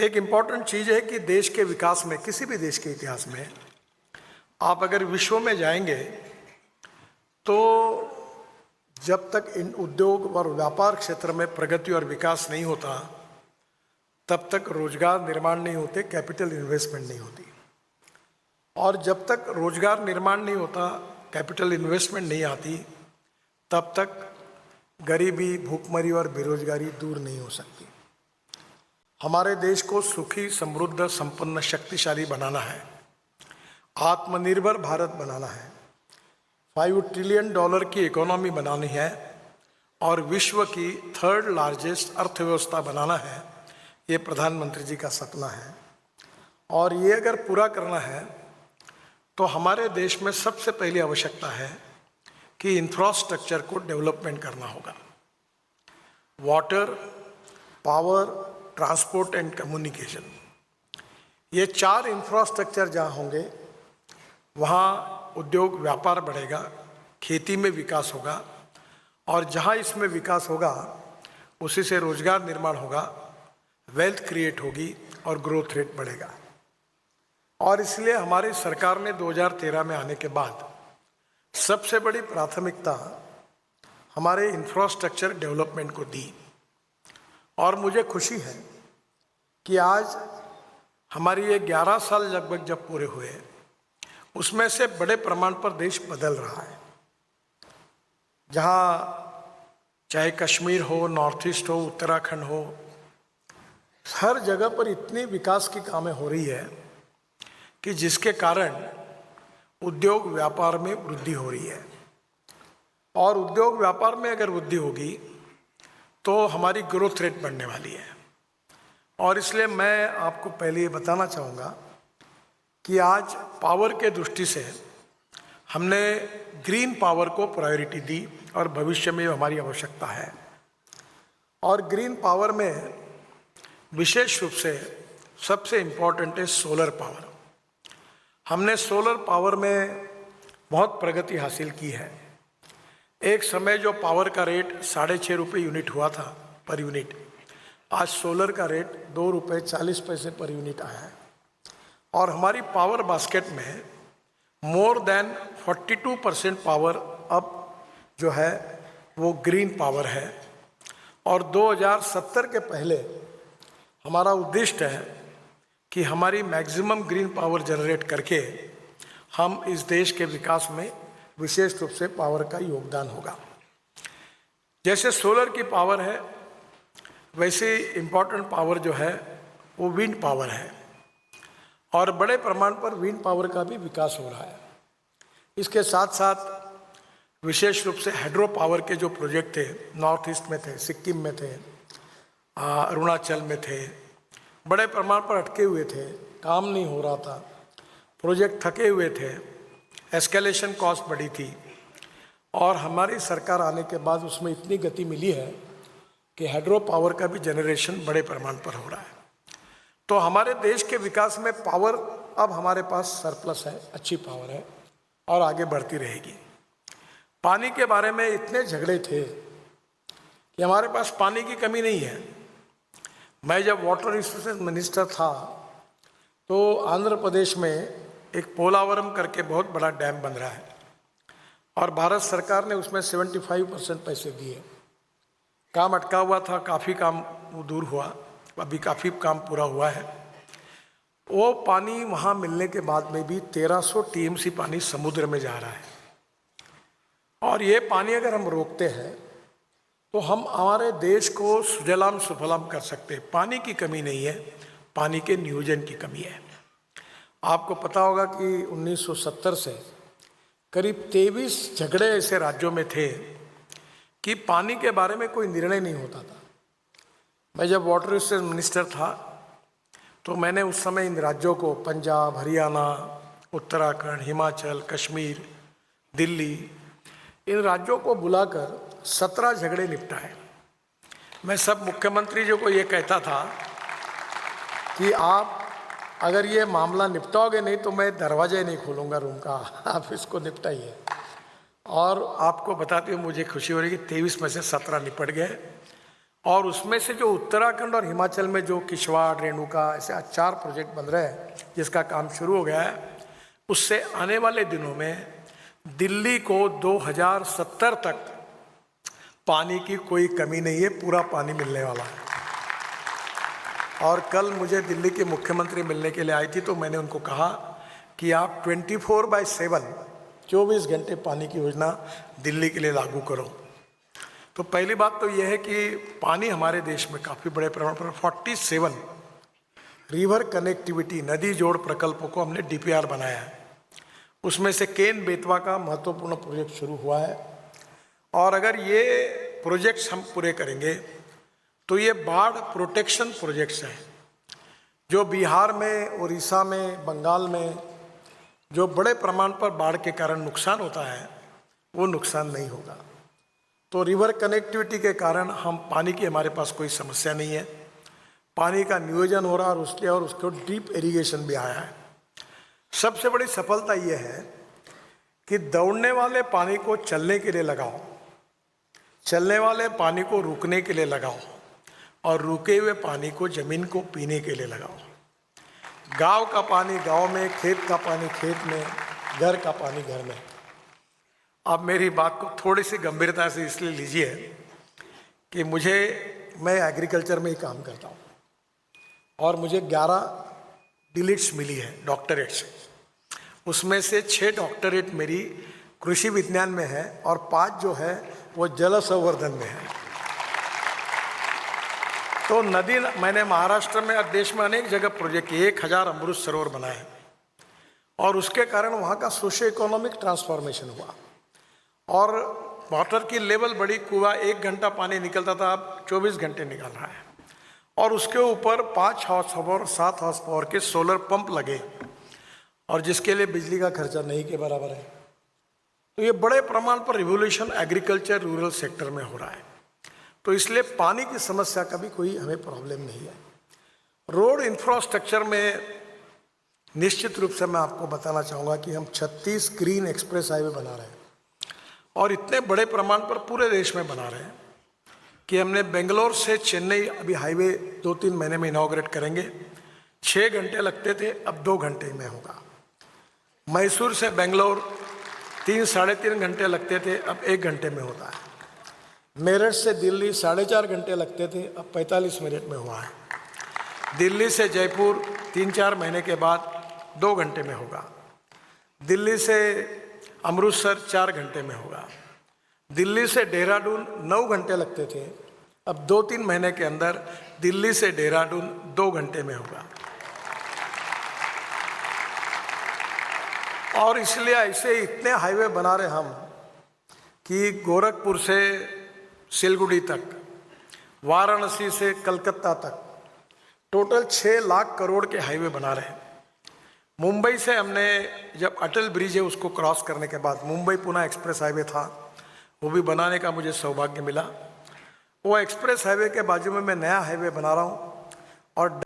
एक इम्पॉर्टेंट चीज़ है कि देश के विकास में, किसी भी देश के इतिहास में आप अगर विश्व में जाएंगे तो जब तक इन उद्योग और व्यापार क्षेत्र में प्रगति और विकास नहीं होता तब तक रोजगार निर्माण नहीं होते, कैपिटल इन्वेस्टमेंट नहीं होती। और जब तक रोजगार निर्माण नहीं होता, कैपिटल इन्वेस्टमेंट नहीं आती, तब तक गरीबी, भूखमरी और बेरोजगारी दूर नहीं हो सकती। हमारे देश को सुखी, समृद्ध, संपन्न, शक्तिशाली बनाना है, आत्मनिर्भर भारत बनाना है, $5 ट्रिलियन की इकोनॉमी बनानी है और विश्व की 3rd लार्जेस्ट अर्थव्यवस्था बनाना है। ये प्रधानमंत्री जी का सपना है और ये अगर पूरा करना है तो हमारे देश में सबसे पहली आवश्यकता है कि इंफ्रास्ट्रक्चर को डेवलपमेंट करना होगा। Water, power, transport and communication, ये 4 इंफ्रास्ट्रक्चर जहाँ होंगे वहाँ उद्योग व्यापार बढ़ेगा, खेती में विकास होगा और जहाँ इसमें विकास होगा उसी से रोजगार निर्माण होगा, वेल्थ क्रिएट होगी और ग्रोथ रेट बढ़ेगा। और इसलिए हमारी सरकार ने 2013 में आने के बाद सबसे बड़ी प्राथमिकता हमारे इंफ्रास्ट्रक्चर डेवलपमेंट को दी। और मुझे खुशी है कि आज हमारी ये 11 साल लगभग जब पूरे हुए, उसमें से बड़े प्रमाण पर देश बदल रहा है। जहाँ चाहे कश्मीर हो, नॉर्थ ईस्ट हो, उत्तराखंड हो, हर जगह पर इतनी विकास की कामें हो रही है कि जिसके कारण उद्योग व्यापार में वृद्धि हो रही है। और उद्योग व्यापार में अगर वृद्धि होगी तो हमारी ग्रोथ रेट बढ़ने वाली है। और इसलिए मैं आपको पहले ये बताना चाहूँगा कि आज पावर के दृष्टि से हमने ग्रीन पावर को प्रायोरिटी दी और भविष्य में हमारी आवश्यकता है। और ग्रीन पावर में विशेष रूप से सबसे इम्पोर्टेंट है सोलर पावर। हमने सोलर पावर में बहुत प्रगति हासिल की है। एक समय जो पावर का रेट 6.5 रुपये यूनिट हुआ था पर यूनिट, आज सोलर का रेट ₹2.40 पर यूनिट आया है। और हमारी पावर बास्केट में मोर देन 42% पावर अब जो है वो ग्रीन पावर है। और 2070 के पहले हमारा उद्देश्य है कि हमारी मैक्सिमम ग्रीन पावर जनरेट करके हम इस देश के विकास में विशेष रूप से पावर का योगदान होगा। जैसे सोलर की पावर है वैसे इम्पोर्टेंट पावर जो है वो विंड पावर है और बड़े प्रमाण पर विंड पावर का भी विकास हो रहा है। इसके साथ साथ विशेष रूप से हाइड्रो पावर के जो प्रोजेक्ट थे, नॉर्थ ईस्ट में थे, सिक्किम में थे, अरुणाचल में थे, बड़े प्रमाण पर अटके हुए थे, काम नहीं हो रहा था, प्रोजेक्ट थके हुए थे, एस्केलेशन कॉस्ट बढ़ी थी। और हमारी सरकार आने के बाद उसमें इतनी गति मिली है कि हाइड्रो पावर का भी जनरेशन बड़े प्रमाण पर हो रहा है। तो हमारे देश के विकास में पावर अब हमारे पास सरप्लस है, अच्छी पावर है और आगे बढ़ती रहेगी। पानी के बारे में इतने झगड़े थे कि हमारे पास पानी की कमी नहीं है। मैं जब वाटर रिसोर्सेज मिनिस्टर था तो आंध्र प्रदेश में एक पोलावरम करके बहुत बड़ा डैम बन रहा है और भारत सरकार ने उसमें 75% पैसे दिए। काम अटका हुआ था, काफ़ी काम दूर हुआ, अभी काफ़ी काम पूरा हुआ है। वो पानी वहाँ मिलने के बाद में भी 1300 TMC पानी समुद्र में जा रहा है। और ये पानी अगर हम रोकते हैं तो हम हमारे देश को सुजलाम सुफलाम कर सकते हैं। पानी की कमी नहीं है, पानी के नियोजन की कमी है। आपको पता होगा कि 1970 से करीब 23 झगड़े ऐसे राज्यों में थे कि पानी के बारे में कोई निर्णय नहीं होता था। मैं जब वाटर रिसोर्सेज मिनिस्टर था तो मैंने उस समय इन राज्यों को, पंजाब, हरियाणा, उत्तराखंड, हिमाचल, कश्मीर, दिल्ली, इन राज्यों को बुलाकर 17 झगड़े निपटाए। मैं सब मुख्यमंत्री जी को ये कहता था कि आप अगर ये मामला निपटाओगे नहीं तो मैं दरवाजा ही नहीं खोलूँगा रूम का, आप इसको निपटाइए। और आपको बताते हुए मुझे खुशी हो रही है कि 23 में से 17 निपट गए और उसमें से जो उत्तराखंड और हिमाचल में जो किश्तवाड़, रेणुका, ऐसे 4 प्रोजेक्ट बन रहे हैं जिसका काम शुरू हो गया है, उससे आने वाले दिनों में दिल्ली को 2070 तक पानी की कोई कमी नहीं है, पूरा पानी मिलने वाला है। और कल मुझे दिल्ली के मुख्यमंत्री मिलने के लिए आई थी, तो मैंने उनको कहा कि आप 24/7 24 घंटे पानी की योजना दिल्ली के लिए लागू करो। तो पहली बात तो यह है कि पानी हमारे देश में काफ़ी बड़े प्रमाण पर 47 रिवर कनेक्टिविटी, नदी जोड़ प्रकल्पों को हमने DPR बनाया है। उसमें से केन बेतवा का महत्वपूर्ण प्रोजेक्ट शुरू हुआ है, और अगर ये प्रोजेक्ट्स हम पूरे करेंगे तो ये बाढ़ प्रोटेक्शन प्रोजेक्ट्स हैं, जो बिहार में, उड़ीसा में, बंगाल में जो बड़े प्रमाण पर बाढ़ के कारण नुकसान होता है, वो नुकसान नहीं होगा। तो रिवर कनेक्टिविटी के कारण हम पानी की, हमारे पास कोई समस्या नहीं है, पानी का नियोजन हो रहा है, और उसको डीप इरिगेशन भी आया है। सबसे बड़ी सफलता ये है कि दौड़ने वाले पानी को चलने के लिए लगाओ, चलने वाले पानी को रुकने के लिए लगाओ, और रुके हुए पानी को जमीन को पीने के लिए लगाओ। गांव का पानी गांव में, खेत का पानी खेत में, घर का पानी घर में। अब मेरी बात को थोड़ी सी गंभीरता से इसलिए लीजिए कि मैं एग्रीकल्चर में ही काम करता हूँ, और मुझे 11 डिलीट्स मिली है डॉक्टरेट्स। उसमें से 6 डॉक्टरेट मेरी कृषि विज्ञान में है, और 5 जो है वो जल संवर्धन में है। तो नदी, मैंने महाराष्ट्र में और देश में अनेक जगह प्रोजेक्ट किए, 1000 अमृत सरोवर बनाए, और उसके कारण वहाँ का सोशो इकोनॉमिक ट्रांसफॉर्मेशन हुआ, और वाटर की लेवल बढ़ी। कुआं 1 घंटा पानी निकलता था, अब 24 घंटे निकल रहा है, और उसके ऊपर 5 हॉर्स पावर 7 हॉर्स पावर के सोलर पंप लगे, और जिसके लिए बिजली का खर्चा नहीं के बराबर है। तो ये बड़े प्रमाण per revolution agriculture rural sector में हो रहा है। तो इसलिए पानी की समस्या का भी कोई हमें प्रॉब्लम नहीं है। रोड इंफ्रास्ट्रक्चर में निश्चित रूप से मैं आपको बताना चाहूँगा कि हम 36 ग्रीन एक्सप्रेस हाईवे बना रहे हैं, और इतने बड़े प्रमाण पर पूरे देश में बना रहे हैं कि हमने बेंगलोर से चेन्नई अभी हाईवे 2-3 महीने में इनॉग्रेट करेंगे। 6 घंटे लगते थे, अब 2 घंटे में होगा। मैसूर से बेंगलोर 3-3.5 घंटे लगते थे, अब 1 घंटे में होता है। मेरठ से दिल्ली 4.5 घंटे लगते थे, अब 45 मिनट में हुआ है। दिल्ली से जयपुर 3-4 महीने के बाद 2 घंटे में होगा। दिल्ली से अमृतसर 4 घंटे में होगा। दिल्ली से देहरादून 9 घंटे लगते थे, अब 2-3 महीने के अंदर दिल्ली से देहरादून 2 घंटे में होगा। और इसलिए ऐसे इतने हाईवे बना रहे हम कि गोरखपुर से सिलगुड़ी तक, वाराणसी से कलकत्ता तक टोटल 6 लाख करोड़ के हाईवे बना रहे हैं। मुंबई से हमने, जब अटल ब्रिज है उसको क्रॉस करने के बाद मुंबई पुणे एक्सप्रेस हाईवे था, वो भी बनाने का मुझे सौभाग्य मिला। वो एक्सप्रेस हाईवे के बाजू में मैं नया हाईवे बना रहा हूँ, और